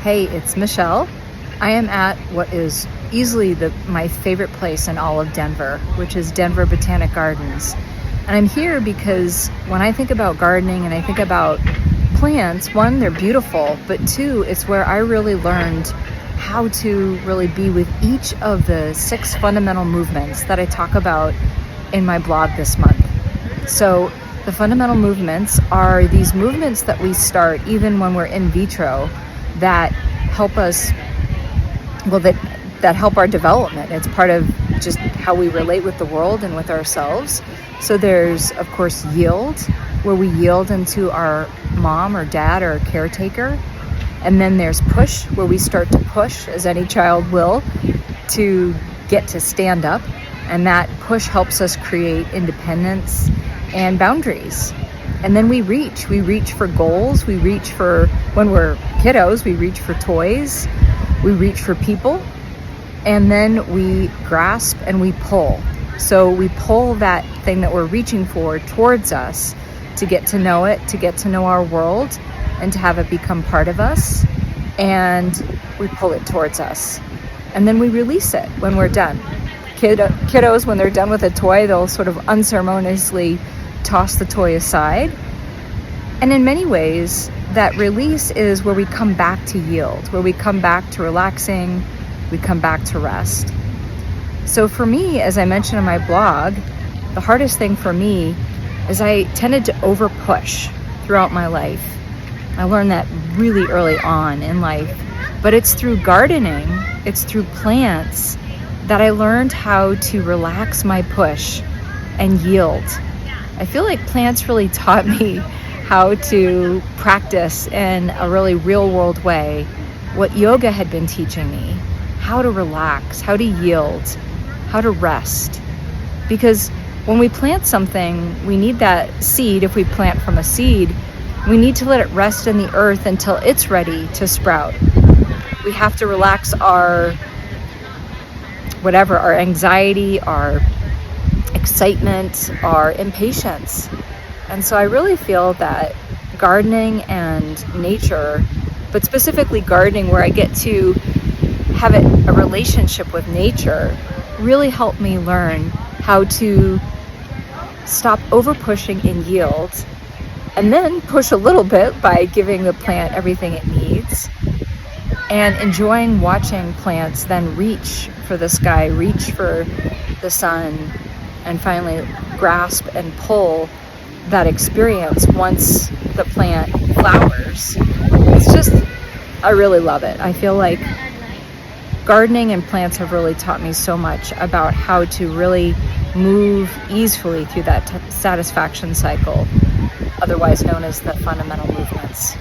Hey, it's Michelle. I am at what is easily my favorite place in all of Denver, which is Denver Botanic Gardens. And I'm here because when I think about gardening and I think about plants, one, they're beautiful, but two, it's where I really learned how to really be with each of the 6 fundamental movements that I talk about in my blog this month. So the fundamental movements are these movements that we start even when we're in vitro that help us, that help our development. It's part of just how we relate with the world and with ourselves. So there's, of course, yield, where we yield into our mom or dad or caretaker. And then there's push, where we start to push, as any child will, to get to stand up. And that push helps us create independence and boundaries. And then we reach for goals. We reach for, when we're kiddos, we reach for toys. We reach for people. And then we grasp and we pull. So we pull that thing that we're reaching for towards us to get to know it, to get to know our world, and to have it become part of us. And we pull it towards us. And then we release it when we're done. Kiddos, when they're done with a toy, they'll sort of unceremoniously toss the toy aside. And in many ways, that release is where we come back to yield, where we come back to relaxing, we come back to rest. So for me, as I mentioned in my blog, the hardest thing for me is I tended to over push throughout my life. I learned that really early on in life, but it's through gardening, it's through plants that I learned how to relax my push and yield. I feel like plants really taught me how to practice in a really real world way what yoga had been teaching me, how to relax, how to yield, how to rest. Because when we plant something, we need that seed. If we plant from a seed, we need to let it rest in the earth until it's ready to sprout. We have to relax our anxiety, our excitement, our impatience. And so I really feel that gardening and nature, but specifically gardening where I get to have a relationship with nature, really helped me learn how to stop over pushing and yield, and then push a little bit by giving the plant everything it needs, and enjoying watching plants then reach for the sky, reach for the sun, and finally grasp and pull that experience once the plant flowers. It's just, I really love it. I feel like gardening and plants have really taught me so much about how to really move easily through that satisfaction cycle, otherwise known as the fundamental movements.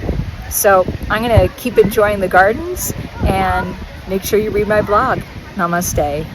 So I'm going to keep enjoying the gardens and make sure you read my blog. Namaste.